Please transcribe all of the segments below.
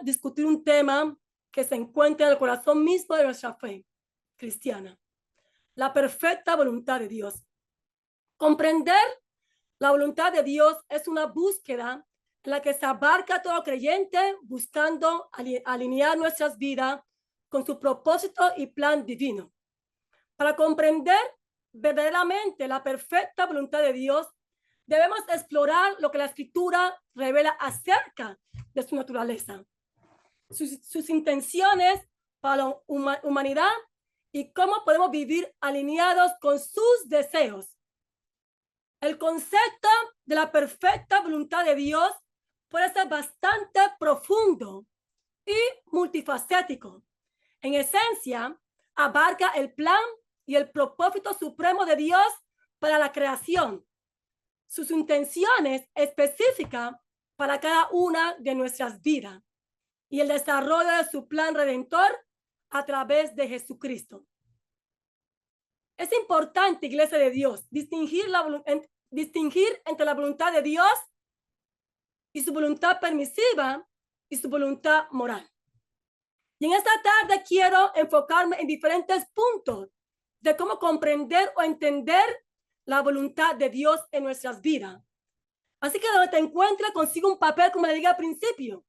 discutir un tema que se encuentra en el corazón mismo de nuestra fe cristiana: la perfecta voluntad de Dios. Comprender la voluntad de Dios es una búsqueda en la que se abarca todo creyente buscando alinear nuestras vidas con su propósito y plan divino. Para comprender verdaderamente la perfecta voluntad de Dios, debemos explorar lo que la Escritura revela acerca de su naturaleza, sus intenciones para la humanidad y cómo podemos vivir alineados con sus deseos. El concepto de la perfecta voluntad de Dios puede ser bastante profundo y multifacético. En esencia, abarca el plan y el propósito supremo de Dios para la creación, sus intenciones específicas para cada una de nuestras vidas y el desarrollo de su plan redentor a través de Jesucristo. Es importante, Iglesia de Dios, distinguir entre la voluntad de Dios y su voluntad permisiva y su voluntad moral. Y en esta tarde quiero enfocarme en diferentes puntos de cómo comprender o entender la voluntad de Dios en nuestras vidas. Así que donde te encuentres, consigue un papel, como le dije al principio.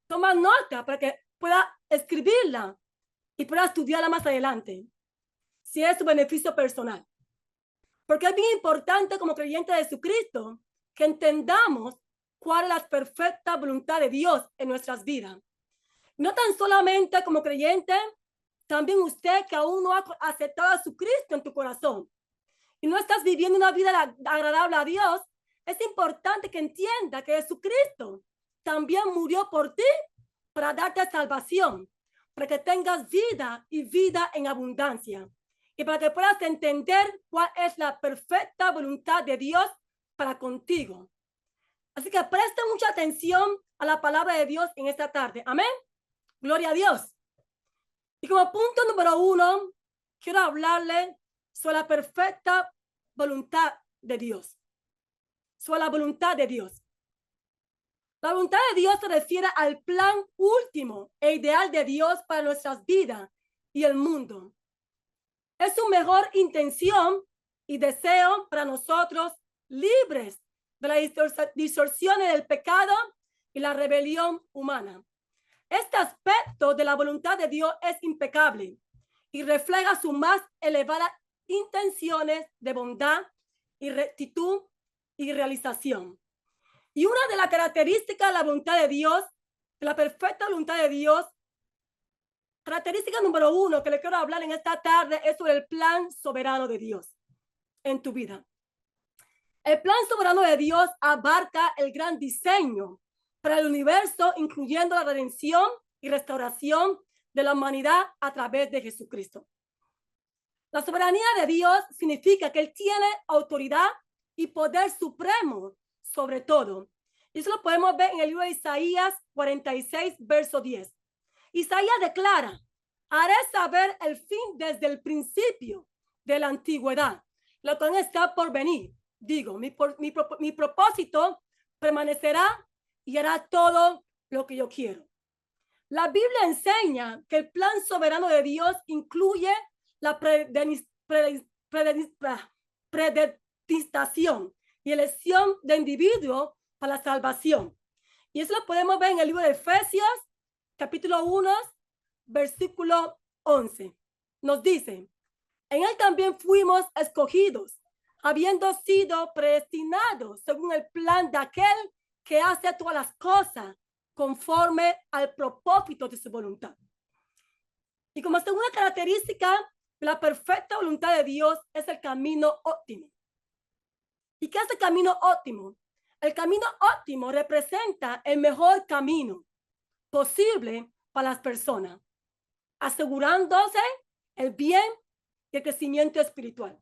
Toma nota para que pueda escribirla y pueda estudiarla más adelante, si es tu beneficio personal. Porque es bien importante como creyente de Jesucristo que entendamos cuál es la perfecta voluntad de Dios en nuestras vidas. No tan solamente como creyente, también usted que aún no ha aceptado a Jesucristo en tu corazón y no estás viviendo una vida agradable a Dios, es importante que entienda que Jesucristo también murió por ti para darte salvación, para que tengas vida y vida en abundancia, y para que puedas entender cuál es la perfecta voluntad de Dios para contigo. Así que preste mucha atención a la palabra de Dios en esta tarde. Amén. Gloria a Dios. Y como punto número 1, quiero hablarle sobre la perfecta voluntad de Dios. Sobre la voluntad de Dios. La voluntad de Dios se refiere al plan último e ideal de Dios para nuestras vidas y el mundo. Es su mejor intención y deseo para nosotros, libres de las distorsiones del pecado y la rebelión humana. Este aspecto de la voluntad de Dios es impecable y refleja sus más elevadas intenciones de bondad y rectitud y realización. Y una de las características de la voluntad de Dios, de la perfecta voluntad de Dios, característica número 1 que le quiero hablar en esta tarde es sobre el plan soberano de Dios en tu vida. El plan soberano de Dios abarca el gran diseño para el universo, incluyendo la redención y restauración de la humanidad a través de Jesucristo. La soberanía de Dios significa que Él tiene autoridad y poder supremo sobre todo. Y eso lo podemos ver en el libro de Isaías 46, verso 10. Isaías declara: haré saber el fin desde el principio de la antigüedad, lo que está por venir. Digo, mi propósito permanecerá y hará todo lo que yo quiero. La Biblia enseña que el plan soberano de Dios incluye la predestinación y elección de individuos para la salvación. Y eso lo podemos ver en el libro de Efesios, capítulo 1, versículo 11. Nos dice: en él también fuimos escogidos, habiendo sido predestinados según el plan de aquel que hace todas las cosas conforme al propósito de su voluntad. Y como segunda característica de la perfecta voluntad de Dios es el camino óptimo. ¿Y qué es el camino óptimo? El camino óptimo representa el mejor camino posible para las personas, asegurándose el bien y el crecimiento espiritual.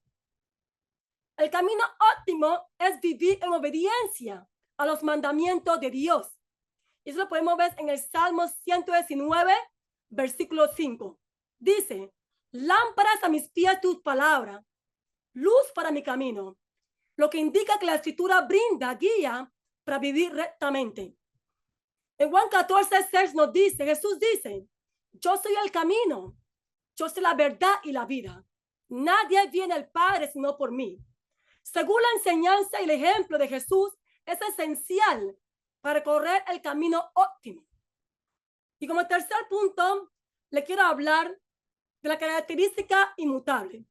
El camino óptimo es vivir en obediencia a los mandamientos de Dios. Y eso lo podemos ver en el Salmo 119, versículo 5. Dice: lámparas a mis pies tus palabras, luz para mi camino. Lo que indica que la escritura brinda guía para vivir rectamente. En Juan 14:6 nos dice, Jesús dice, yo soy el camino, yo soy la verdad y la vida. Nadie viene al Padre sino por mí. Según la enseñanza y el ejemplo de Jesús, es esencial para correr el camino óptimo. Y como tercer punto, le quiero hablar de la característica inmutable.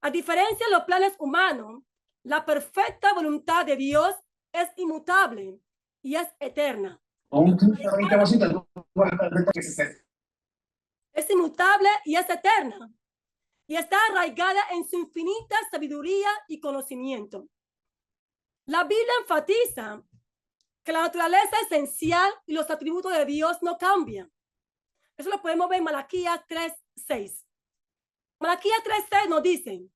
A diferencia de los planes humanos, la perfecta voluntad de Dios es inmutable y es eterna. Es inmutable y es eterna. Y está arraigada en su infinita sabiduría y conocimiento. La Biblia enfatiza que la naturaleza esencial y los atributos de Dios no cambian. Eso lo podemos ver en Malaquías 3:6. Malaquías 3:6 nos dice,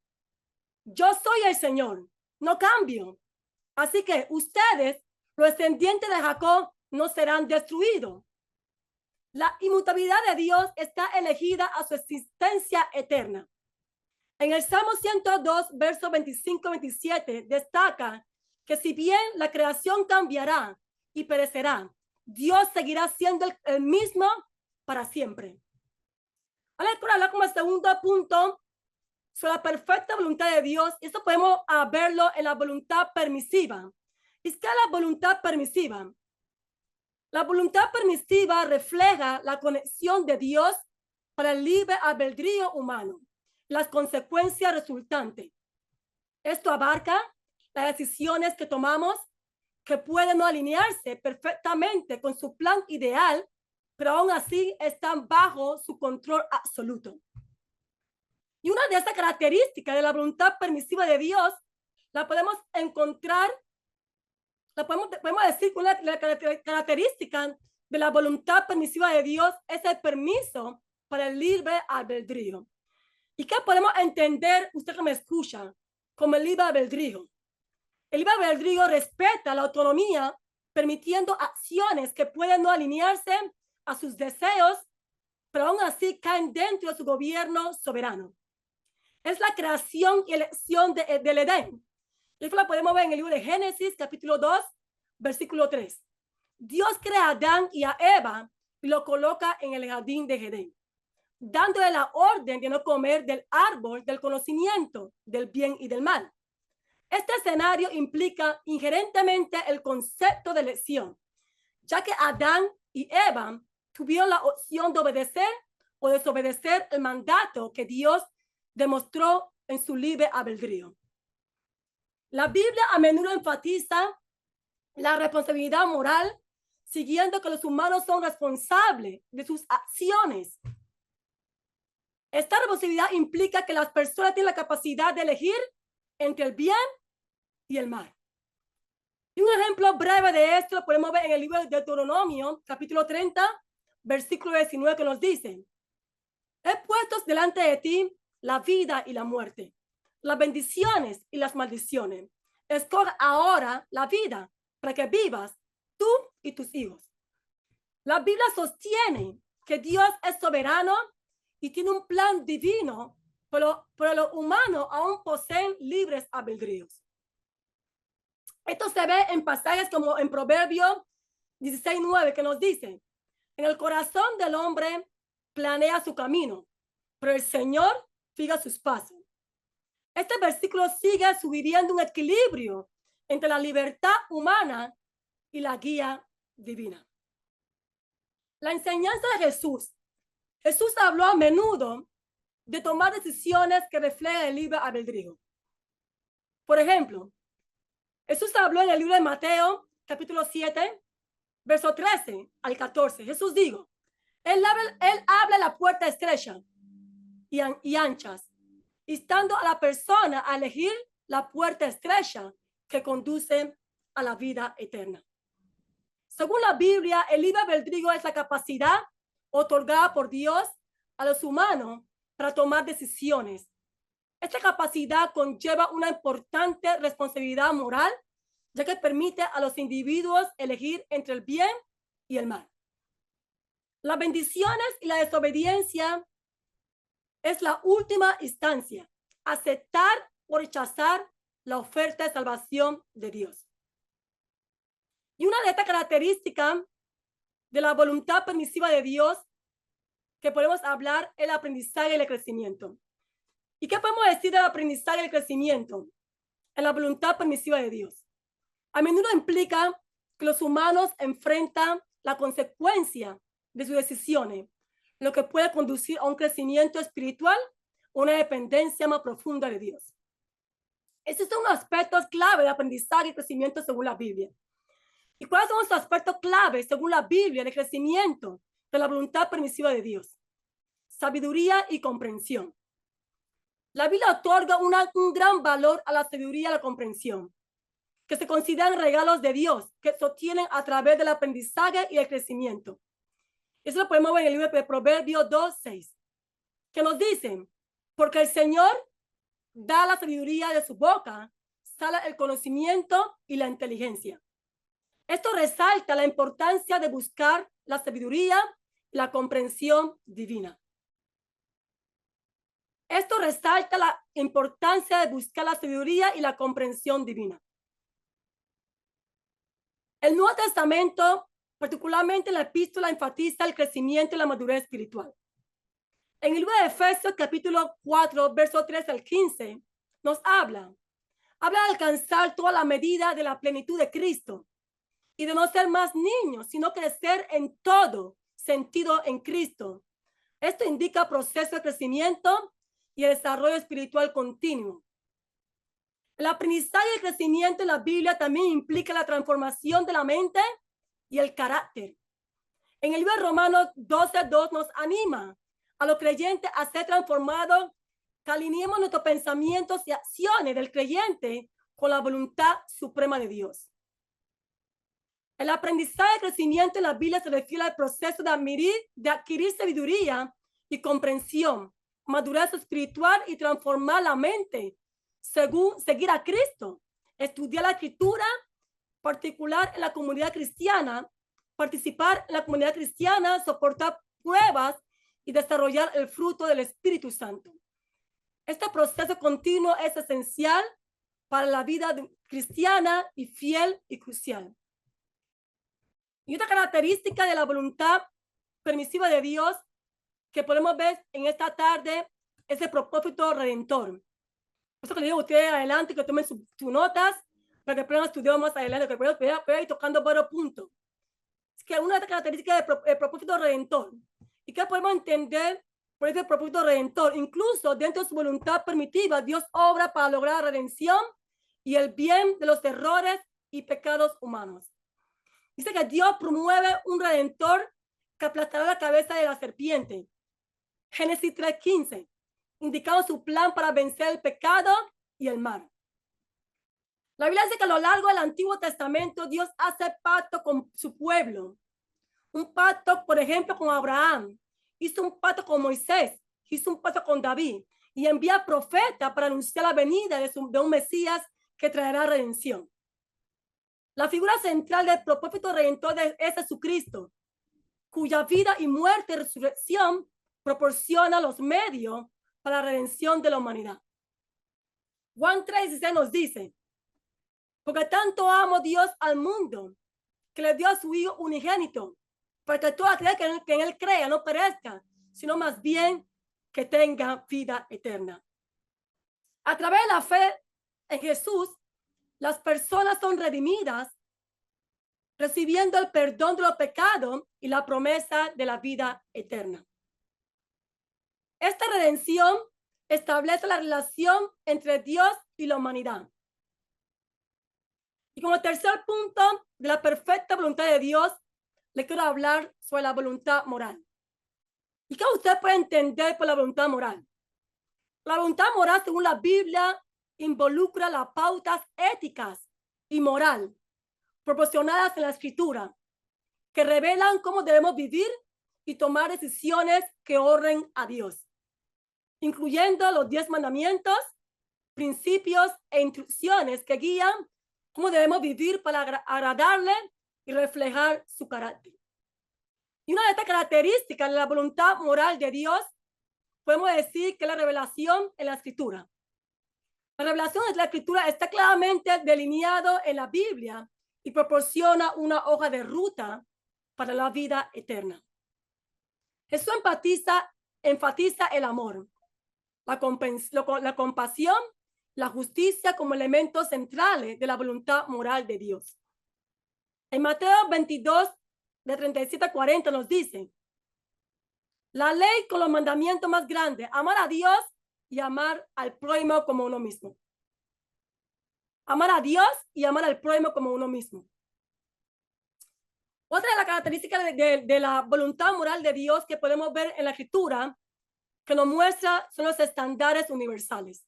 yo soy el Señor, no cambio. Así que ustedes, los descendientes de Jacob, no serán destruidos. La inmutabilidad de Dios está elegida a su existencia eterna. En el Salmo 102, versos 25-27, destaca que si bien la creación cambiará y perecerá, Dios seguirá siendo el mismo para siempre. Ahora quiero hablar como el segundo punto sobre la perfecta voluntad de Dios. Esto podemos verlo en la voluntad permisiva. ¿Y qué es la voluntad permisiva? La voluntad permisiva refleja la conexión de Dios para el libre albedrío humano, las consecuencias resultantes. Esto abarca las decisiones que tomamos que pueden no alinearse perfectamente con su plan ideal, pero aún así están bajo su control absoluto. Y una de esas características de la voluntad permisiva de Dios la podemos encontrar, podemos decir que una de las características de la voluntad permisiva de Dios es el permiso para el libre albedrío. ¿Y qué podemos entender, usted que me escucha, como el libre albedrío? El libre albedrío respeta la autonomía, permitiendo acciones que pueden no alinearse a sus deseos, pero aún así caen dentro de su gobierno soberano. Es la creación y elección del Edén. Esto la podemos ver en el libro de Génesis, capítulo 2, versículo 3. Dios crea a Adán y a Eva y lo coloca en el jardín de Edén, dándole la orden de no comer del árbol del conocimiento del bien y del mal. Este escenario implica inherentemente el concepto de elección, ya que Adán y Eva tuvieron la opción de obedecer o desobedecer el mandato que Dios demostró en su libre albedrío. La Biblia a menudo enfatiza la responsabilidad moral, siguiendo que los humanos son responsables de sus acciones. Esta responsabilidad implica que las personas tienen la capacidad de elegir entre el bien y el mal. Y un ejemplo breve de esto lo podemos ver en el libro de Deuteronomio, capítulo 30, versículo 19, que nos dice: he puesto delante de ti la vida y la muerte, las bendiciones y las maldiciones. Escoge ahora la vida para que vivas tú y tus hijos. La Biblia sostiene que Dios es soberano y tiene un plan divino, pero los humanos aún poseen libres albedríos. Esto se ve en pasajes como en Proverbios 16:9, que nos dice: en el corazón del hombre planea su camino, pero el Señor fija sus pasos. Este versículo sigue sugiriendo un equilibrio entre la libertad humana y la guía divina. La enseñanza de Jesús. Jesús habló a menudo de tomar decisiones que reflejan el libre albedrío. Por ejemplo, Jesús habló en el libro de Mateo, capítulo 7, verso 13 al 14. Jesús dijo: él habla la puerta estrecha y anchas, instando a la persona a elegir la puerta estrecha que conduce a la vida eterna. Según la Biblia, el libre albedrío es la capacidad otorgada por Dios a los humanos para tomar decisiones. Esta capacidad conlleva una importante responsabilidad moral, ya que permite a los individuos elegir entre el bien y el mal. Las bendiciones y la desobediencia es la última instancia, aceptar o rechazar la oferta de salvación de Dios. Y una de estas características de la voluntad permisiva de Dios que podemos hablar es el aprendizaje y el crecimiento. ¿Y qué podemos decir del aprendizaje y el crecimiento en la voluntad permisiva de Dios? A menudo implica que los humanos enfrentan la consecuencia de sus decisiones, lo que puede conducir a un crecimiento espiritual o una dependencia más profunda de Dios. Estos son los aspectos clave de aprendizaje y crecimiento según la Biblia. ¿Y cuáles son los aspectos clave según la Biblia de crecimiento de la voluntad permisiva de Dios? Sabiduría y comprensión. La Biblia otorga un gran valor a la sabiduría y a la comprensión, que se consideran regalos de Dios, que se obtienen a través del aprendizaje y el crecimiento. Eso lo podemos ver en el libro de Proverbios 2:6, que nos dicen, porque el Señor da la sabiduría de su boca, sale el conocimiento y la inteligencia. Esto resalta la importancia de buscar la sabiduría y la comprensión divina. Esto resalta la importancia de buscar la sabiduría y la comprensión divina. El Nuevo Testamento, particularmente la epístola, enfatiza el crecimiento y la madurez espiritual. En el libro de Efesios, capítulo 4, versos 3 al 15, nos habla de alcanzar toda la medida de la plenitud de Cristo y de no ser más niños, sino crecer en todo sentido en Cristo. Esto indica proceso de crecimiento y el desarrollo espiritual continuo. El aprendizaje y el crecimiento en la Biblia también implica la transformación de la mente y el carácter. En el libro de Romanos 12:2 nos anima a los creyentes a ser transformados, que alineemos nuestros pensamientos y acciones del creyente con la voluntad suprema de Dios. El aprendizaje y crecimiento en la Biblia se refiere al proceso de adquirir sabiduría y comprensión, madurez espiritual y transformar la mente según seguir a Cristo, estudiar la escritura, particular en la comunidad cristiana, participar en la comunidad cristiana, soportar pruebas y desarrollar el fruto del Espíritu Santo. Este proceso continuo es esencial para la vida cristiana y fiel y crucial. Y otra característica de la voluntad permisiva de Dios que podemos ver en esta tarde es el propósito redentor. Por eso que le digo a ustedes adelante que tomen sus notas para que puedan estudiar más adelante, que puedan ir tocando varios puntos. Es que una de las características del propósito redentor. ¿Y qué podemos entender por ese propósito redentor? Incluso dentro de su voluntad permisiva, Dios obra para lograr la redención y el bien de los errores y pecados humanos. Dice que Dios promueve un redentor que aplastará la cabeza de la serpiente. Génesis 3:15, indicando su plan para vencer el pecado y el mal. La Biblia dice que a lo largo del Antiguo Testamento Dios hace pacto con su pueblo. Un pacto, por ejemplo, con Abraham. Hizo un pacto con Moisés. Hizo un pacto con David. Y envía profetas para anunciar la venida de un Mesías que traerá redención. La figura central del propósito redentor es Jesucristo, cuya vida y muerte y resurrección proporciona los medios para la redención de la humanidad. Juan 3:16 nos dice, porque tanto amó Dios al mundo, que le dio a su Hijo unigénito, para que todo aquel que en él crea no perezca, sino más bien que tenga vida eterna. A través de la fe en Jesús, las personas son redimidas, recibiendo el perdón de los pecados y la promesa de la vida eterna. Esta redención establece la relación entre Dios y la humanidad. Y como tercer punto de la perfecta voluntad de Dios, le quiero hablar sobre la voluntad moral. ¿Y qué usted puede entender por la voluntad moral? La voluntad moral, según la Biblia, involucra las pautas éticas y moral proporcionadas en la Escritura, que revelan cómo debemos vivir y tomar decisiones que honren a Dios, incluyendo los 10 mandamientos, principios e instrucciones que guían cómo debemos vivir para agradarle y reflejar su carácter. Y una de estas características de la voluntad moral de Dios, podemos decir que es la revelación en la Escritura. La revelación de la Escritura está claramente delineado en la Biblia y proporciona una hoja de ruta para la vida eterna. Jesús enfatiza el amor, la compasión, la justicia como elementos centrales de la voluntad moral de Dios. En Mateo 22, de 37 a 40 nos dice, la ley con los mandamientos más grandes, amar a Dios y amar al prójimo como uno mismo. Amar a Dios y amar al prójimo como uno mismo. Otra de las características de la voluntad moral de Dios que podemos ver en la Escritura que nos muestra son los estándares universales.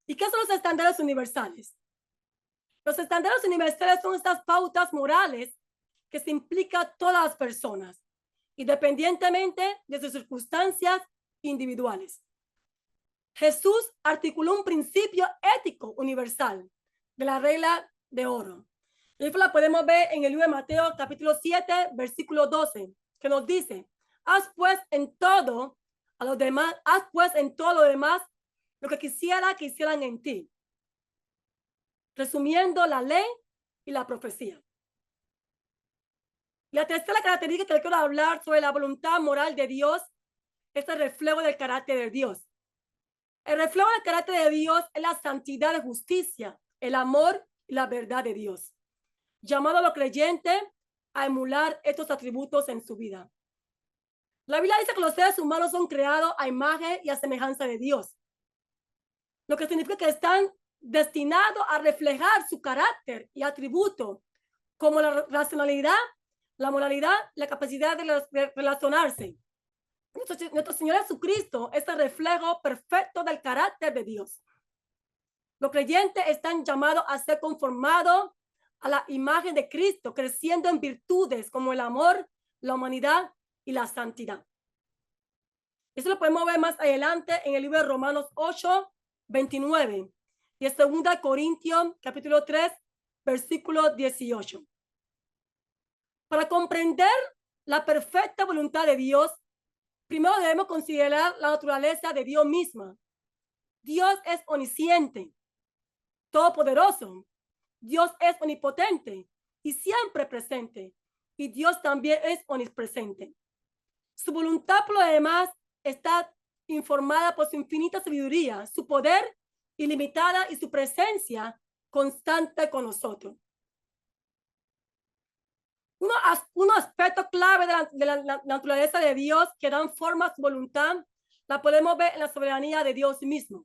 ¿Y qué son los estándares universales? Los estándares universales son estas pautas morales que se implican a todas las personas, independientemente de sus circunstancias individuales. Jesús articuló un principio ético universal de la regla de oro. Y esto la podemos ver en el libro de Mateo, capítulo 7, versículo 12, que nos dice, haz pues en todo lo demás lo que quisiera que hicieran en ti. Resumiendo la ley y la profecía. La tercera característica que le quiero hablar sobre la voluntad moral de Dios es el reflejo del carácter de Dios. El reflejo del carácter de Dios es la santidad, la justicia, el amor y la verdad de Dios. Llamado a los creyentes a emular estos atributos en su vida. La Biblia dice que los seres humanos son creados a imagen y a semejanza de Dios, lo que significa que están destinados a reflejar su carácter y atributos como la racionalidad, la moralidad, la capacidad de relacionarse. Nuestro Señor Jesucristo es el reflejo perfecto del carácter de Dios. Los creyentes están llamados a ser conformados a la imagen de Cristo, creciendo en virtudes como el amor, la humanidad y la santidad. Eso lo podemos ver más adelante en el libro de Romanos 8, 29 y en 2 Corintios capítulo 3, versículo 18. Para comprender la perfecta voluntad de Dios, primero debemos considerar la naturaleza de Dios misma. Dios es omnisciente, todopoderoso. Dios es omnipotente y siempre presente. Y Dios también es omnipresente. Su voluntad, por lo demás, está informada por su infinita sabiduría, su poder ilimitada y su presencia constante con nosotros. Un aspecto clave de la naturaleza de Dios que dan forma a su voluntad la podemos ver en la soberanía de Dios mismo.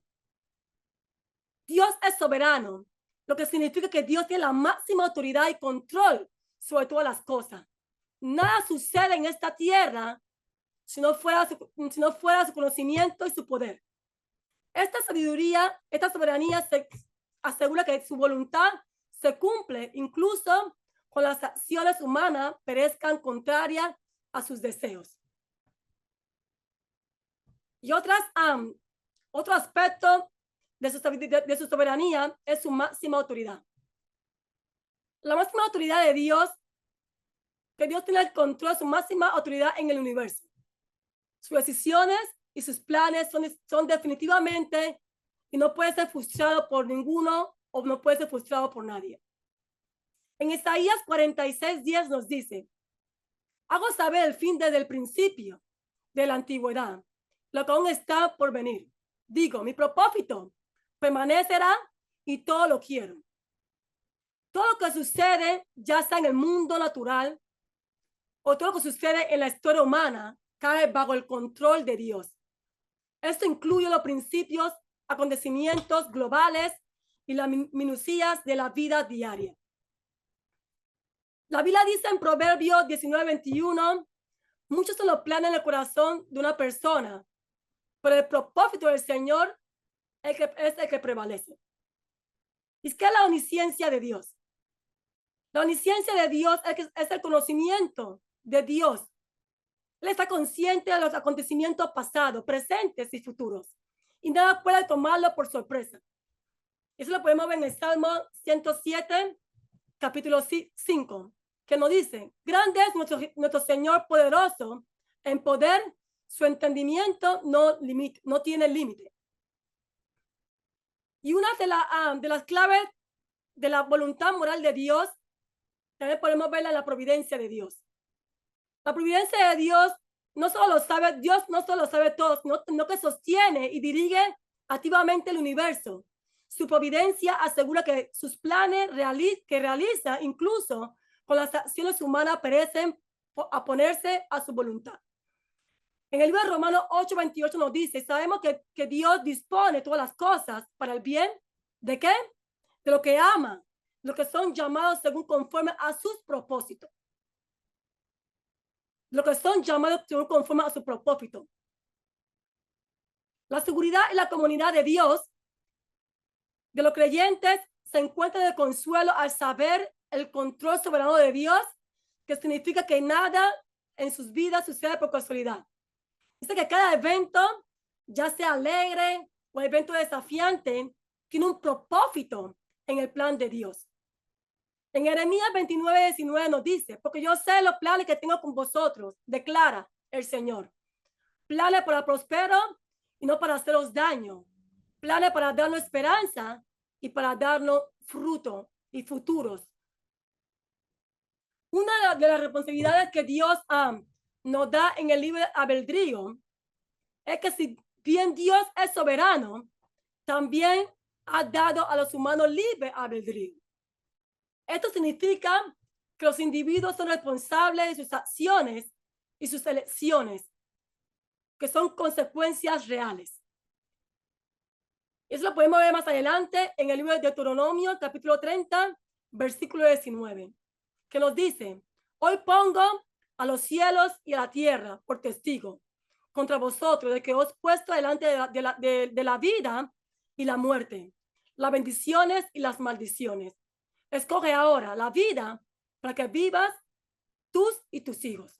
Dios es soberano, lo que significa que Dios tiene la máxima autoridad y control sobre todas las cosas. Nada sucede en esta tierra si no fuera su conocimiento y su poder. Esta soberanía se asegura que su voluntad se cumple incluso cuando las acciones humanas parezcan contrarias a sus deseos. Y otro aspecto de su soberanía es su máxima autoridad. La máxima autoridad de Dios, que Dios tiene el control, su máxima autoridad en el universo. Sus decisiones y sus planes son definitivamente y no puede ser frustrado por ninguno o no puede ser frustrado por nadie. En Isaías 46:10 nos dice, hago saber el fin desde el principio de la antigüedad, lo que aún está por venir. Digo, mi propósito permanecerá y todo lo quiero. Todo lo que sucede, ya sea en el mundo natural o todo lo que sucede en la historia humana, cae bajo el control de Dios. Esto incluye los principios, acontecimientos globales y las minucias de la vida diaria. La Biblia dice en Proverbios 19:21, muchos son los planes en el corazón de una persona, pero el propósito del Señor es el que prevalece. ¿Y qué es la omnisciencia de Dios? La omnisciencia de Dios es el conocimiento de Dios. Él está consciente de los acontecimientos pasados, presentes y futuros. Y nada puede tomarlo por sorpresa. Eso lo podemos ver en el Salmo 107, capítulo 5, que nos dice, grande es nuestro Señor poderoso en poder, su entendimiento no tiene límite. Y una de las claves de la voluntad moral de Dios también podemos verla en la providencia de Dios. La providencia de Dios no solo lo sabe, Dios no solo lo sabe todo, sino que sostiene y dirige activamente el universo. Su providencia asegura que sus planes que realiza incluso con las acciones humanas perecen a ponerse a su voluntad. En el libro de Romanos 8:28 nos dice, sabemos que Dios dispone todas las cosas para el bien, ¿de qué? De lo que ama, lo que son llamados según conforme a sus propósitos. Lo que son llamados según conforme a su propósito. La seguridad y la comunidad de Dios, de los creyentes, se encuentra de consuelo al saber el control soberano de Dios, que significa que nada en sus vidas sucede por casualidad. Dice que cada evento, ya sea alegre o evento desafiante, tiene un propósito en el plan de Dios. En Jeremías 29:19 nos dice, porque yo sé los planes que tengo con vosotros, declara el Señor. Planes para prosperar y no para haceros daño. Planes para darnos esperanza y para darnos fruto y futuros. Una de las responsabilidades que Dios nos da en el libre albedrío es que si bien Dios es soberano, también ha dado a los humanos libre albedrío. Esto significa que los individuos son responsables de sus acciones y sus elecciones, que son consecuencias reales. Eso lo podemos ver más adelante en el libro de Deuteronomio, capítulo 30, versículo 19, que nos dice, hoy pongo a los cielos y a la tierra por testigo contra vosotros de que os he puesto delante de la vida y la muerte, las bendiciones y las maldiciones. Escoge ahora la vida para que vivas tú y tus hijos.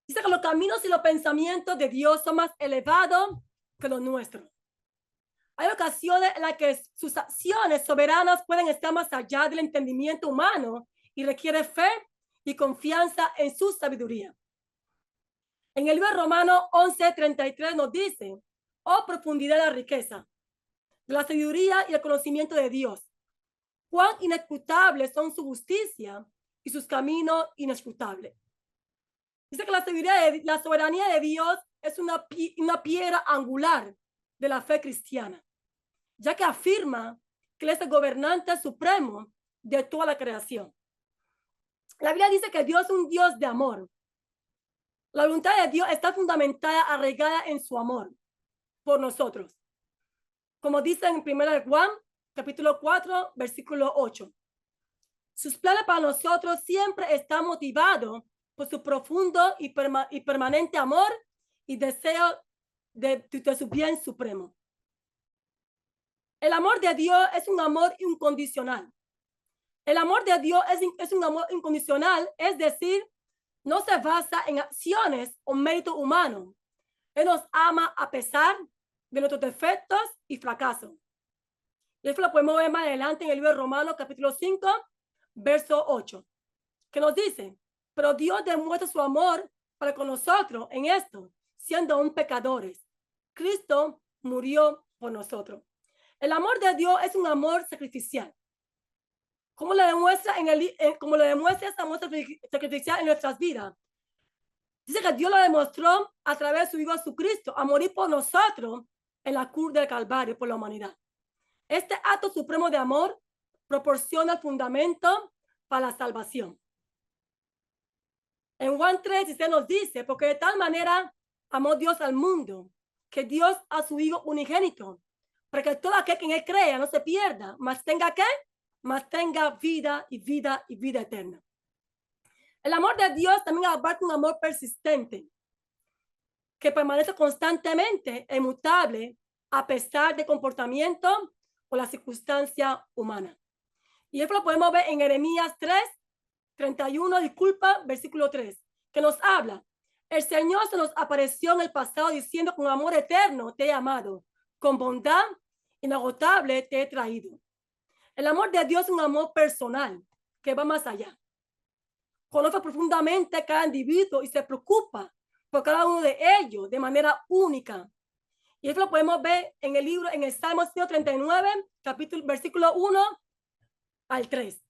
Dice que los caminos y los pensamientos de Dios son más elevados que los nuestros. Hay ocasiones en las que sus acciones soberanas pueden estar más allá del entendimiento humano y requiere fe y confianza en su sabiduría. En el libro de Romanos 11:33 nos dice, oh profundidad de la riqueza, de la sabiduría y el conocimiento de Dios. Cuán inescrutables son su justicia y sus caminos inescrutables. Dice que la soberanía de Dios es una piedra angular de la fe cristiana, ya que afirma que Él es el gobernante supremo de toda la creación. La Biblia dice que Dios es un Dios de amor. La voluntad de Dios está fundamentada, arraigada en su amor por nosotros. Como dice en 1 Juan, capítulo 4, versículo 8. Sus planes para nosotros siempre están motivados por su profundo y permanente amor y deseo de su bien supremo. El amor de Dios es un amor incondicional. El amor de Dios es un amor incondicional, es decir, no se basa en acciones o mérito humano. Él nos ama a pesar de nuestros defectos y fracasos. Y eso lo podemos ver más adelante en el libro de Romanos, capítulo 5, verso 8, que nos dice, pero Dios demuestra su amor para con nosotros en esto, siendo aún pecadores. Cristo murió por nosotros. El amor de Dios es un amor sacrificial. ¿Cómo lo demuestra como lo demuestra ese amor sacrificial en nuestras vidas? Dice que Dios lo demostró a través de su Hijo Jesucristo, a morir por nosotros en la cruz del Calvario por la humanidad. Este acto supremo de amor proporciona el fundamento para la salvación. En Juan 3 se nos dice, porque de tal manera amó Dios al mundo, que Dios a su Hijo unigénito, para que todo aquel que en él crea no se pierda, mas tenga ¿qué? Mas tenga vida y vida y vida eterna. El amor de Dios también abarca un amor persistente, que permanece constantemente e inmutable a pesar de comportamiento o la circunstancia humana. Y eso lo podemos ver en Jeremías 3:31, versículo 3, que nos habla. El Señor se nos apareció en el pasado diciendo, con amor eterno te he amado, con bondad inagotable te he traído. El amor de Dios es un amor personal que va más allá. Conoce profundamente cada individuo y se preocupa por cada uno de ellos de manera única. Y eso lo podemos ver en el libro, en el Salmo 139, versículo 1 al 3.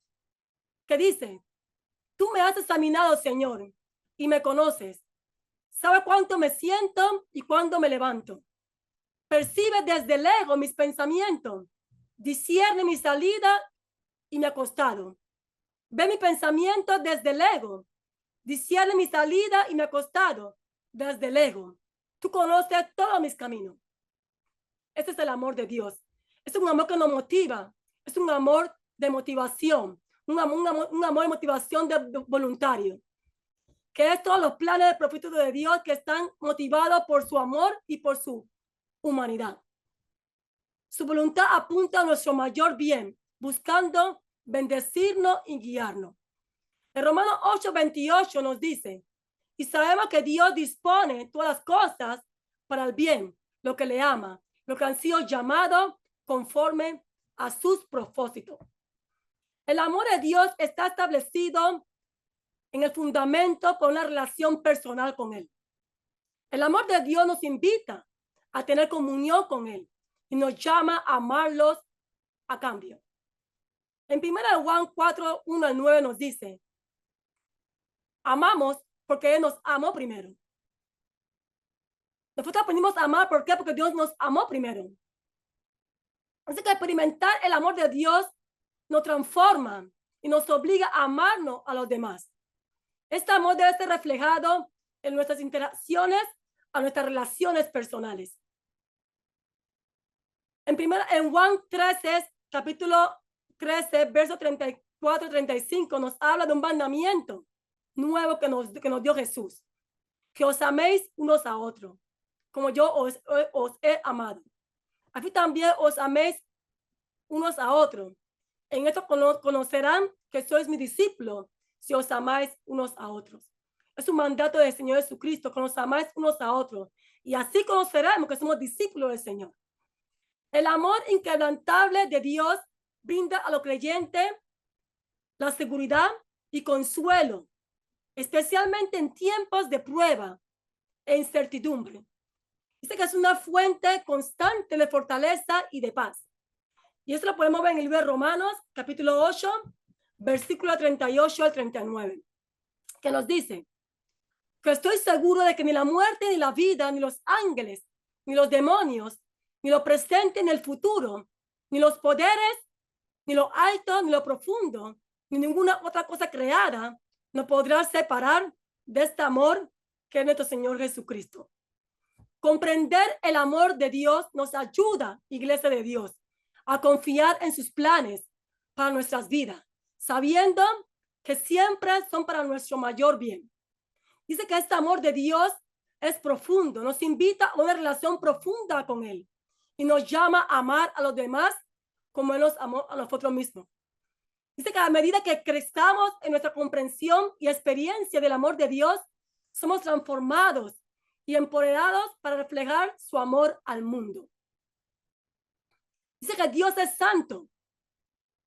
que dice, tú me has examinado, Señor, y me conoces. Sabe cuánto me siento y cuándo me levanto. Percibe desde lejos mis pensamientos. Discierne mi salida y mi acostado. Ve mi pensamiento desde lejos. Discierne mi salida y mi acostado desde lejos. Tú conoces todos mis caminos. Ese es el amor de Dios. Es un amor que nos motiva. Es un amor de motivación. Un amor de motivación de voluntario. Que es todos los planes de propósito de Dios que están motivados por su amor y por su humanidad. Su voluntad apunta a nuestro mayor bien, buscando bendecirnos y guiarnos. En Romanos 8:28 nos dice, y sabemos que Dios dispone todas las cosas para el bien, lo que le ama, lo que han sido llamados conforme a sus propósitos. El amor de Dios está establecido en el fundamento por una relación personal con Él. El amor de Dios nos invita a tener comunión con Él y nos llama a amarlos a cambio. En 1 Juan 4:1-9 nos dice, amamos porque Él nos amó primero. Nosotros aprendimos a amar, ¿por qué? Porque Dios nos amó primero. Así que experimentar el amor de Dios nos transforma y nos obliga a amarnos a los demás. Este amor debe ser reflejado en nuestras interacciones, a nuestras relaciones personales. En Juan 13, capítulo 13, verso 34-35, nos habla de un mandamiento nuevo que nos dio Jesús. Que os améis unos a otros, como yo os he amado. Así también os améis unos a otros. En esto conocerán que sois mis discípulos, si os amáis unos a otros. Es un mandato del Señor Jesucristo, que nos amáis unos a otros. Y así conoceremos que somos discípulos del Señor. El amor inquebrantable de Dios brinda a los creyentes la seguridad y consuelo, especialmente en tiempos de prueba e incertidumbre. Dice que es una fuente constante de fortaleza y de paz. Y eso lo podemos ver en el libro de Romanos, capítulo 8, versículo 38-39, que nos dice que estoy seguro de que ni la muerte, ni la vida, ni los ángeles, ni los demonios, ni lo presente ni el futuro, ni los poderes, ni lo alto, ni lo profundo, ni ninguna otra cosa creada nos podrá separar de este amor que es nuestro Señor Jesucristo. Comprender el amor de Dios nos ayuda, iglesia de Dios, a confiar en sus planes para nuestras vidas, sabiendo que siempre son para nuestro mayor bien. Dice que este amor de Dios es profundo, nos invita a una relación profunda con Él y nos llama a amar a los demás como Él nos amó a nosotros mismos. Dice que a medida que crezcamos en nuestra comprensión y experiencia del amor de Dios, somos transformados y empoderados para reflejar su amor al mundo. Dice que Dios es santo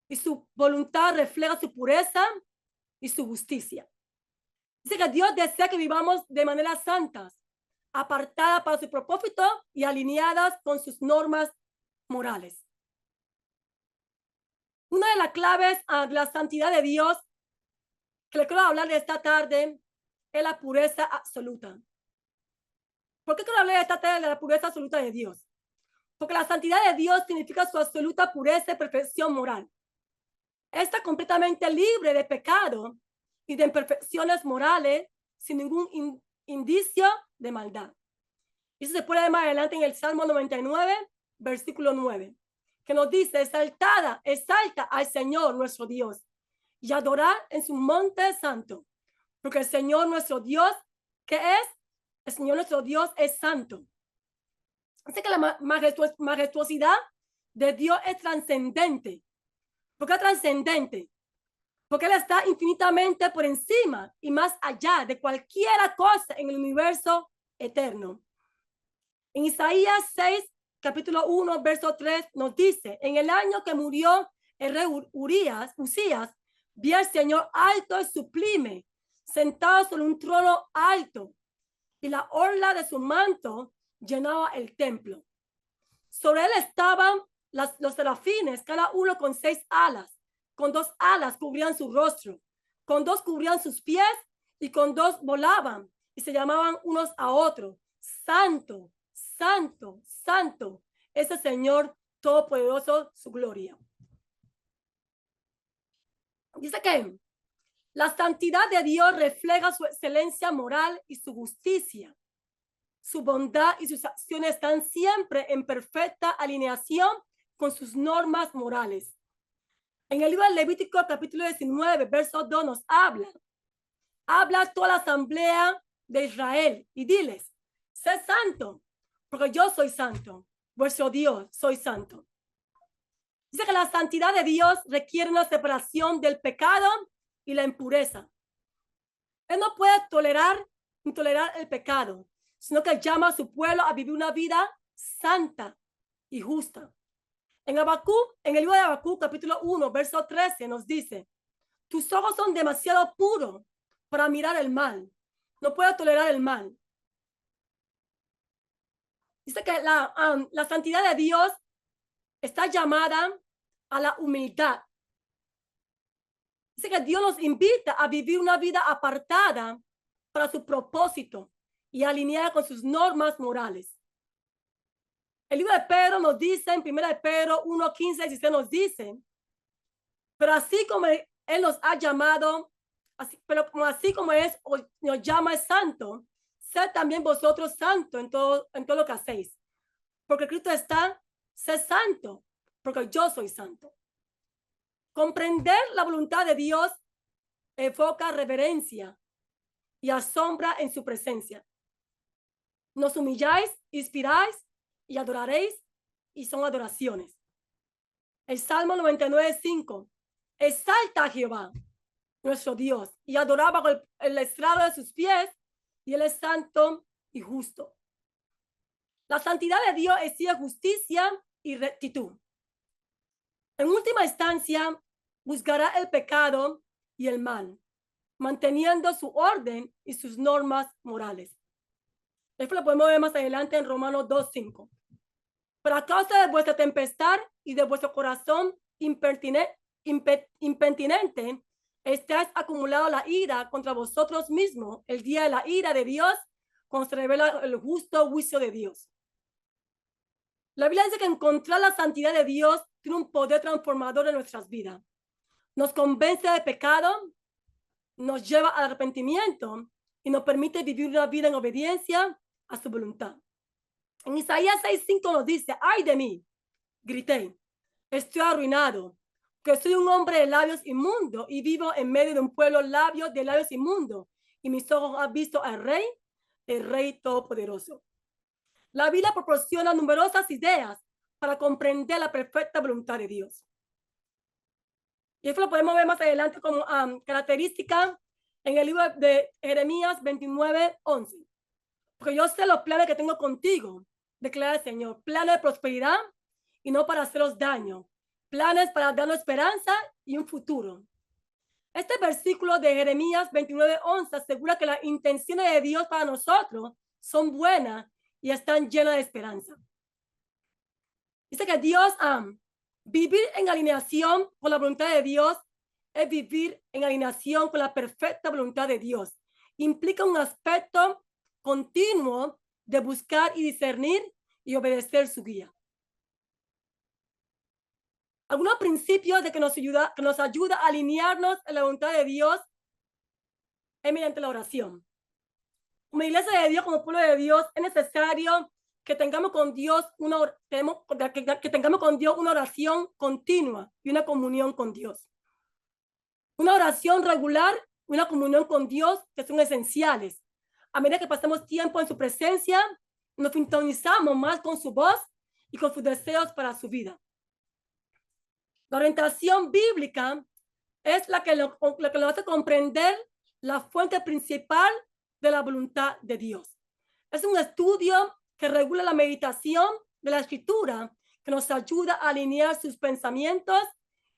y su voluntad refleja su pureza y su justicia. Dice que Dios desea que vivamos de manera santas, apartadas para su propósito y alineadas con sus normas morales. Una de las claves de la santidad de Dios que le quiero hablar de esta tarde es la pureza absoluta. ¿Por qué quiero hablar de esta tarde de la pureza absoluta de Dios? Porque la santidad de Dios significa su absoluta pureza y perfección moral. Está completamente libre de pecado y de imperfecciones morales sin ningún indicio de maldad. Eso se puede ver más adelante en el Salmo 99, versículo 9, que nos dice, exalta al Señor nuestro Dios y adorar en su monte santo, porque el Señor nuestro Dios, ¿qué es? El Señor nuestro Dios es santo. Así que la majestuosidad de Dios es trascendente. ¿Por qué trascendente? Porque Él está infinitamente por encima y más allá de cualquier cosa en el universo eterno. En Isaías 6, capítulo 1, verso 3, nos dice, en el año que murió el rey Usías, vi al Señor alto y sublime, sentado sobre un trono alto, y la orla de su manto llenaba el templo. Sobre él estaban los serafines, cada uno con 6 alas. con 2 alas cubrían su rostro, con 2 cubrían sus pies y con 2 volaban y se llamaban unos a otros: Santo, Santo, Santo, ese Señor Todopoderoso, su gloria. Dice que la santidad de Dios refleja su excelencia moral y su justicia. Su bondad y sus acciones están siempre en perfecta alineación con sus normas morales. En el libro de Levítico, capítulo 19, verso 2, nos habla a toda la asamblea de Israel y diles: sé santo, porque yo soy santo, vuestro Dios, soy santo. Dice que la santidad de Dios requiere una separación del pecado y la impureza. Él no puede tolerar el pecado, sino que llama a su pueblo a vivir una vida santa y justa. En el libro de Habacuc, capítulo 1, verso 13, nos dice: tus ojos son demasiado puros para mirar el mal. No puedo tolerar el mal. Dice que la santidad de Dios está llamada a la humildad. Dice que Dios nos invita a vivir una vida apartada para su propósito y alineada con sus normas morales. El libro de Pedro nos dice, en 1 de Pedro 1, 15 y 16 nos dice: pero así como Él nos ha llamado, así como Él nos llama es santo, sed también vosotros santos en todo lo que hacéis. Porque Cristo está: sed santo, porque yo soy santo. Comprender la voluntad de Dios evoca reverencia y asombra en su presencia. Nos humilláis, inspiráis y adoraréis, y son adoraciones. El Salmo 99, 5. Exalta a Jehová, nuestro Dios, y adora bajo el estrado de sus pies, y Él es santo y justo. La santidad de Dios exige justicia y rectitud. En última instancia, buscará el pecado y el mal, manteniendo su orden y sus normas morales. Esto lo podemos ver más adelante en Romanos 2:5. Pero a causa de vuestra tempestad y de vuestro corazón impertinente, estáis acumulado la ira contra vosotros mismos el día de la ira de Dios, cuando se revela el justo juicio de Dios. La Biblia dice que encontrar la santidad de Dios tiene un poder transformador en nuestras vidas. Nos convence de pecado, nos lleva al arrepentimiento y nos permite vivir una vida en obediencia a su voluntad. En Isaías 6:5 nos dice: ay de mí, grité, estoy arruinado, que soy un hombre de labios inmundos y vivo en medio de un pueblo de labios inmundos, y mis ojos han visto al Rey, el Rey Todopoderoso. La Biblia proporciona numerosas ideas para comprender la perfecta voluntad de Dios. Y esto lo podemos ver más adelante como característica en el libro de Jeremías 29:11. Porque yo sé los planes que tengo contigo, declara el Señor: planes de prosperidad y no para haceros daño, planes para darnos esperanza y un futuro. Este versículo de Jeremías 29:11 asegura que las intenciones de Dios para nosotros son buenas y están llenas de esperanza. Dice que Dios, vivir en alineación con la voluntad de Dios es vivir en alineación con la perfecta voluntad de Dios. Implica un aspecto continuo de buscar y discernir y obedecer su guía. Algunos principios de que nos ayuda a alinearnos en la voluntad de Dios es mediante la oración. Como iglesia de Dios, como pueblo de Dios, es necesario que tengamos con Dios que tengamos con Dios una oración continua y una comunión con Dios. Una oración regular y una comunión con Dios que son esenciales. A medida que pasamos tiempo en su presencia, nos sintonizamos más con su voz y con sus deseos para su vida. La orientación bíblica es la que nos hace comprender la fuente principal de la voluntad de Dios. Es un estudio que regula la meditación de la escritura, que nos ayuda a alinear sus pensamientos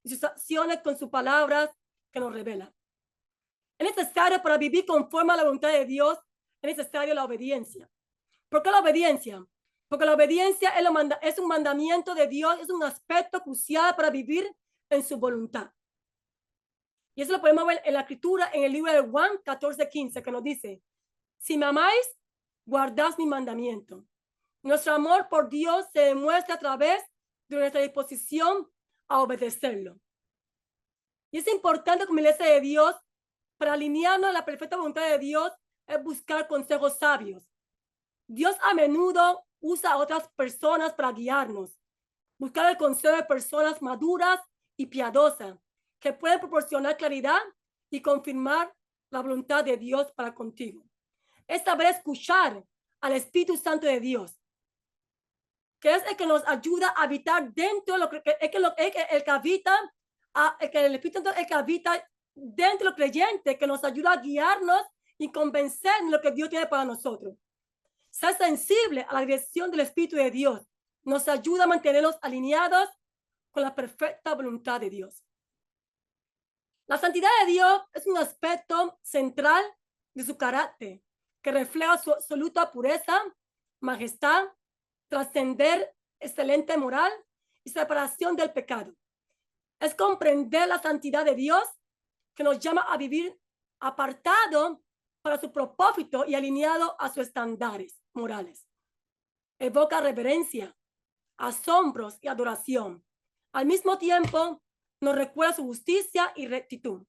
y sus acciones con sus palabras que nos revela. Es necesario, para vivir conforme a la voluntad de Dios, es necesario la obediencia. ¿Por qué la obediencia? Porque la obediencia es un mandamiento de Dios, es un aspecto crucial para vivir en su voluntad. Y eso lo podemos ver en la escritura en el libro de Juan 14:15, que nos dice, si me amáis, guardad mi mandamiento. Nuestro amor por Dios se demuestra a través de nuestra disposición a obedecerlo. Y es importante como iglesia de Dios, para alinearnos a la perfecta voluntad de Dios, es buscar consejos sabios. Dios a menudo usa a otras personas para guiarnos. Buscar el consejo de personas maduras y piadosas que pueden proporcionar claridad y confirmar la voluntad de Dios para contigo. Es saber escuchar al Espíritu Santo de Dios, que es el que nos ayuda a habitar dentro de lo que el que habita, el Espíritu Santo el que habita dentro de los creyentes, que nos ayuda a guiarnos y convencer de lo que Dios tiene para nosotros. Ser sensible a la dirección del Espíritu de Dios nos ayuda a mantenernos alineados con la perfecta voluntad de Dios. La santidad de Dios es un aspecto central de su carácter que refleja su absoluta pureza, majestad, trascender excelente moral y separación del pecado. Es comprender la santidad de Dios que nos llama a vivir apartado para su propósito y alineado a sus estándares morales. Evoca reverencia, asombros y adoración. Al mismo tiempo, nos recuerda su justicia y rectitud.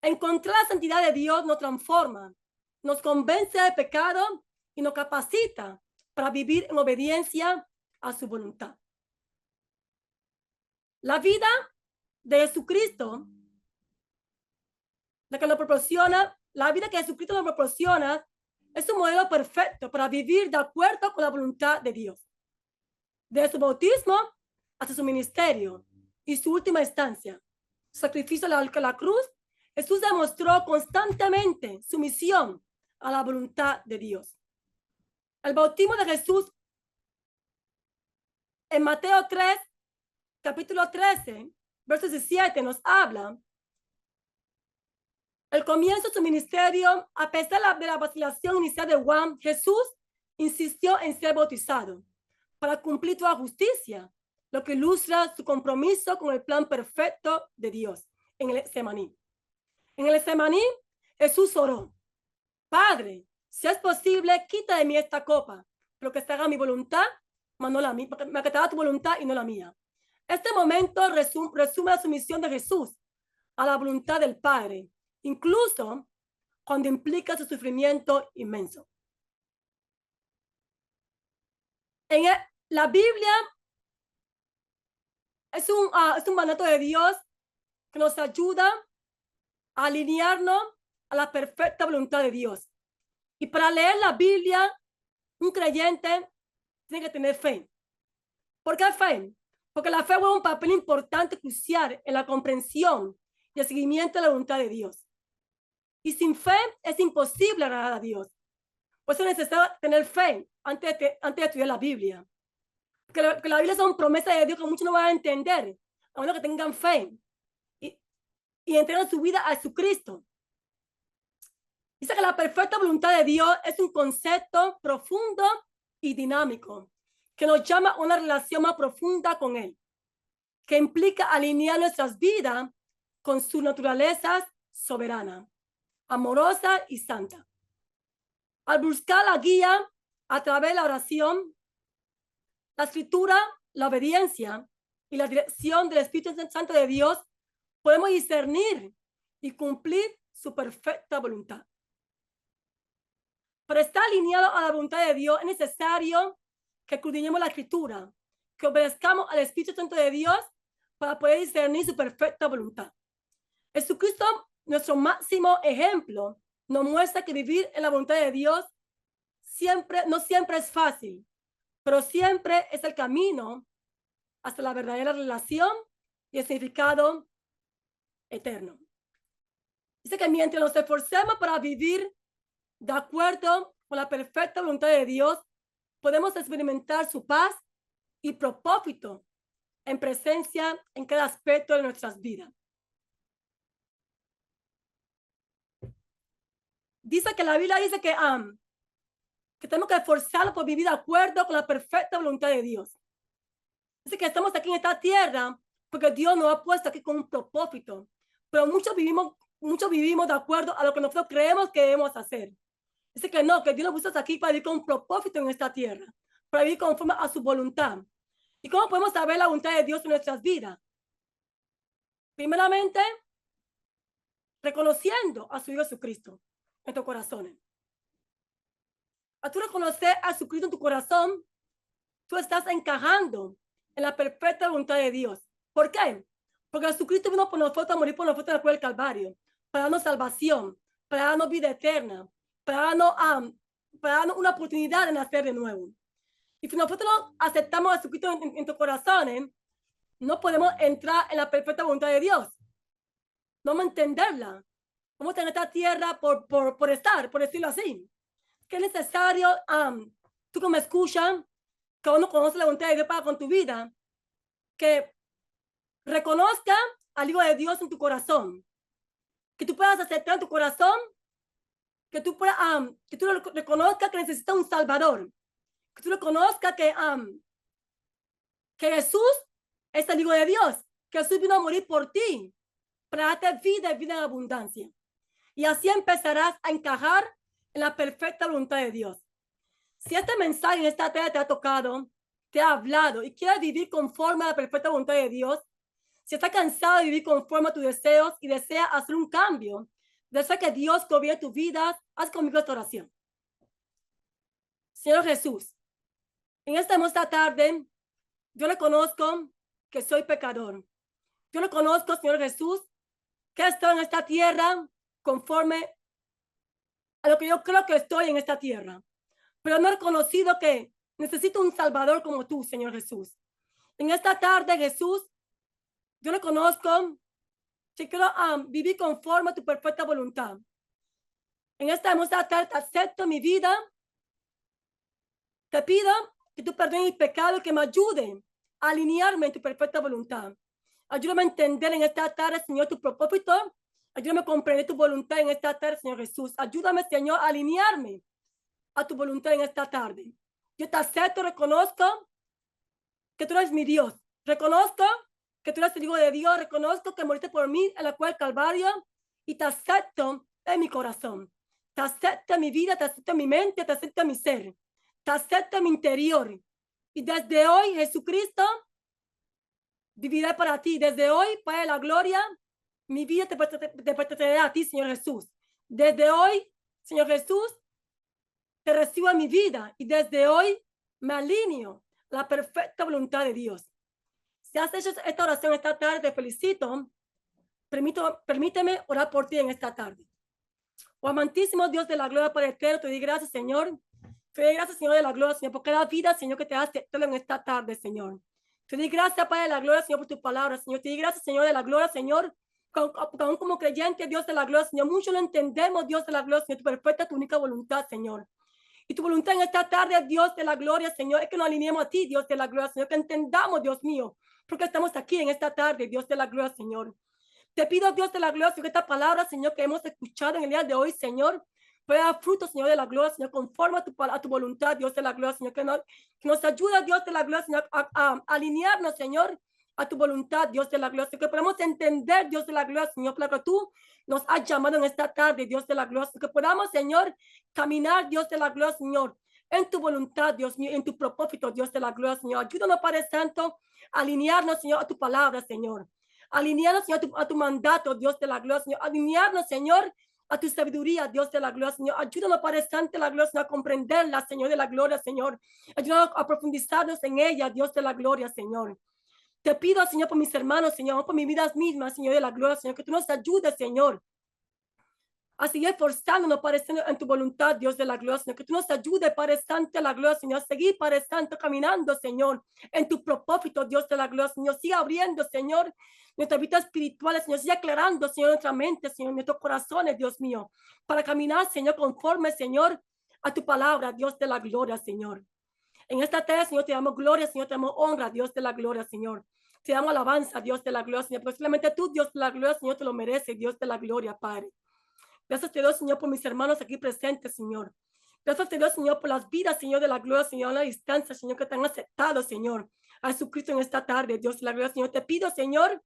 Encontrar la santidad de Dios nos transforma, nos convence de pecado y nos capacita para vivir en obediencia a su voluntad. La vida de Jesucristo, la que nos proporciona, la vida que Jesucristo nos proporciona, es un modelo perfecto para vivir de acuerdo con la voluntad de Dios. Desde su bautismo hasta su ministerio y su última instancia, sacrificio a la cruz, Jesús demostró constantemente su misión a la voluntad de Dios. El bautismo de Jesús en Mateo 3, capítulo 13, verso 17, nos habla el comienzo de su ministerio. A pesar de la vacilación inicial de Juan, Jesús insistió en ser bautizado para cumplir toda justicia, lo que ilustra su compromiso con el plan perfecto de Dios en el Getsemaní. En el Getsemaní, Jesús oró, Padre, si es posible, quita de mí esta copa, pero que se haga mi voluntad, mas no la mía, que te haga tu voluntad y no la mía. Este momento resume la sumisión de Jesús a la voluntad del Padre, incluso cuando implica su sufrimiento inmenso. La Biblia es un mandato de Dios que nos ayuda a alinearnos a la perfecta voluntad de Dios. Y para leer la Biblia, un creyente tiene que tener fe. ¿Por qué fe? Porque la fe juega un papel importante, crucial en la comprensión y el seguimiento de la voluntad de Dios. Y sin fe es imposible agradar a Dios. Por eso es necesario tener fe antes de estudiar la Biblia. Porque la Biblia son promesas de Dios que muchos no van a entender, a menos que tengan fe y entreguen su vida a Jesucristo. Dice que la perfecta voluntad de Dios es un concepto profundo y dinámico que nos llama a una relación más profunda con Él, que implica alinear nuestras vidas con su naturaleza soberana, amorosa y santa. Al buscar la guía a través de la oración, la escritura, la obediencia y la dirección del Espíritu Santo de Dios, podemos discernir y cumplir su perfecta voluntad. Para estar alineado a la voluntad de Dios es necesario que escudriñemos la escritura, que obedezcamos al Espíritu Santo de Dios para poder discernir su perfecta voluntad. Jesucristo, nuestro máximo ejemplo, nos muestra que vivir en la voluntad de Dios no siempre es fácil, pero siempre es el camino hasta la verdadera relación y el significado eterno. Dice que mientras nos esforcemos para vivir de acuerdo con la perfecta voluntad de Dios, podemos experimentar su paz y propósito en presencia en cada aspecto de nuestras vidas. Dice que la Biblia dice que tenemos que esforzarnos por vivir de acuerdo con la perfecta voluntad de Dios. Dice que estamos aquí en esta tierra porque Dios nos ha puesto aquí con un propósito pero muchos vivimos de acuerdo a lo que nosotros creemos que debemos hacer. Dice que no, que Dios nos puso aquí para vivir con un propósito en esta tierra, para vivir conforme a su voluntad. ¿Y cómo podemos saber la voluntad de Dios en nuestras vidas? Primeramente, reconociendo a su Hijo Jesucristo en tus corazones. Al tú reconocer a Jesucristo en tu corazón, tú estás encajando en la perfecta voluntad de Dios. ¿Por qué? Porque Jesucristo vino por nosotros a morir por nosotros en la cruz del Calvario, para darnos salvación, para darnos vida eterna, para darnos una oportunidad de nacer de nuevo. Y si nosotros aceptamos a Jesucristo en tus corazones, no podemos entrar en la perfecta voluntad de Dios. No vamos a entenderla. Vamos a tener esta tierra por estar, por decirlo así. Que es necesario, tú que me escuchas, que uno conoce la voluntad de Dios para con tu vida, que reconozca al Hijo de Dios en tu corazón, que tú puedas aceptar en tu corazón, que tú reconozcas que necesitas un Salvador, que tú reconozcas que Jesús es el Hijo de Dios, que Jesús vino a morir por ti, para darte vida y vida en abundancia. Y así empezarás a encajar en la perfecta voluntad de Dios. Si este mensaje en esta tarde te ha tocado, te ha hablado y quieres vivir conforme a la perfecta voluntad de Dios, si estás cansado de vivir conforme a tus deseos y deseas hacer un cambio, desea que Dios gobierne tu vida, haz conmigo esta oración. Señor Jesús, en esta hermosa tarde, yo reconozco que soy pecador. Yo reconozco, Señor Jesús, que estoy en esta tierra conforme a lo que yo creo que estoy en esta tierra. Pero no he reconocido que necesito un Salvador como tú, Señor Jesús. En esta tarde, Jesús, yo reconozco que quiero vivir conforme a tu perfecta voluntad. En esta hermosa tarde te acepto mi vida. Te pido que tú perdones mis pecados, que me ayuden a alinearme en tu perfecta voluntad. Ayúdame a entender en esta tarde, Señor, tu propósito. Ayúdame a comprender tu voluntad en esta tarde, Señor Jesús. Ayúdame, Señor, a alinearme a tu voluntad en esta tarde. Yo te acepto, reconozco que tú eres mi Dios. Reconozco que tú eres el Hijo de Dios. Reconozco que moriste por mí en la cruz del Calvario y te acepto en mi corazón. Te acepto en mi vida, te acepto en mi mente, te acepto en mi ser. Te acepto en mi interior. Y desde hoy, Jesucristo, viviré para ti. Desde hoy, Padre de la gloria, mi vida te pertenecerá a ti, Señor Jesús. Desde hoy, Señor Jesús, te recibo en mi vida y desde hoy me alineo a la perfecta voluntad de Dios. Si has hecho esta oración esta tarde, te felicito. Permíteme orar por ti en esta tarde. Oh amantísimo Dios de la gloria por eterno, te doy gracias, Señor. Te doy gracias, Señor de la gloria, Señor, por cada vida, Señor, que te has aceptado en esta tarde, Señor. Te doy gracias, Padre de la gloria, Señor, por tu palabra, Señor. Te doy gracias, Señor de la gloria, Señor. Aún como creyente, Dios de la gloria, Señor, mucho lo entendemos, Dios de la gloria, Señor, tu perfecta, tu única voluntad, Señor. Y tu voluntad en esta tarde, Dios de la gloria, Señor, es que nos alineemos a ti, Dios de la gloria, Señor, que entendamos, Dios mío, porque estamos aquí en esta tarde, Dios de la gloria, Señor. Te pido, Dios de la gloria, Señor, que esta palabra, Señor, que hemos escuchado en el día de hoy, Señor, pueda dar fruto, Señor de la gloria, Señor, conforme a tu voluntad, Dios de la gloria, Señor, que nos ayude, Dios de la gloria, Señor, a alinearnos, Señor, a tu voluntad, Dios de la gloria, que podamos entender, Dios de la gloria, Señor, para que tú nos has llamado en esta tarde, Dios de la gloria, que podamos, Señor, caminar, Dios de la gloria, Señor, en tu voluntad, Dios mío, en tu propósito, Dios de la gloria, Señor. Ayúdanos, Padre Santo, a alinearnos, Señor, a tu palabra, Señor. Alinearnos, Señor, a tu mandato, Dios de la gloria, Señor. Alinearnos, Señor, a tu sabiduría, Dios de la gloria, Señor. Ayúdanos, Padre Santo, de la gloria, Señor, a comprenderla, Señor de la gloria, Señor. Ayúdanos a profundizarnos en ella, Dios de la gloria, Señor. Te pido, Señor, por mis hermanos, Señor, por mi vida misma, Señor de la gloria, Señor, que tú nos ayudes, Señor, a seguir esforzándonos, Padre Santo, en tu voluntad, Dios de la gloria, Señor, que tú nos ayudes, Padre Santo, de la gloria, Señor, a seguir, Padre Santo, caminando, Señor, en tu propósito, Dios de la gloria, Señor, siga abriendo, Señor, nuestra vida espiritual, Señor, siga aclarando, Señor, nuestra mente, Señor, nuestros corazones, Dios mío, para caminar, Señor, conforme, Señor, a tu palabra, Dios de la gloria, Señor. En esta tarde, Señor, te damos gloria, Señor, te damos honra, Dios de la gloria, Señor. Te damos alabanza, Dios de la gloria, Señor, porque solamente tú, Dios de la gloria, Señor, te lo mereces, Dios de la gloria, Padre. Gracias te doy, Señor, por mis hermanos aquí presentes, Señor. Gracias te doy, Señor, por las vidas, Señor, de la gloria, Señor, a la distancia, Señor, que te han aceptado, Señor, a Jesucristo en esta tarde, Dios de la gloria, Señor. Te pido, Señor,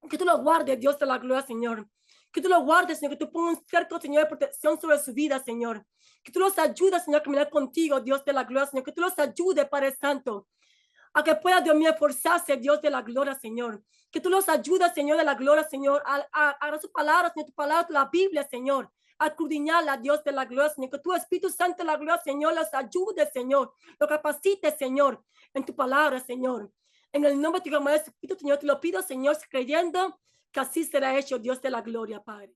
Que tú lo guardes, Dios de la gloria, Señor. Que tú lo guardes, Señor, que tú pongas un cerco, Señor, de protección sobre su vida, Señor. Que tú los ayudes, Señor, a caminar contigo, Dios de la gloria, Señor. Que tú los ayudes, Padre Santo, a que pueda, Dios mío, esforzarse, Dios de la gloria, Señor. Que tú los ayudes, Señor de la gloria, Señor, a su palabra, Señor, tu palabra, la Biblia, Señor, a escudriñarla, Dios de la gloria, Señor. Que tu Espíritu Santo de la gloria, Señor, los ayude, Señor, lo capacite, Señor, en tu palabra, Señor. En el nombre de tu amado Espíritu, Señor, te lo pido, Señor, creyendo que así será hecho, Dios de la gloria, Padre.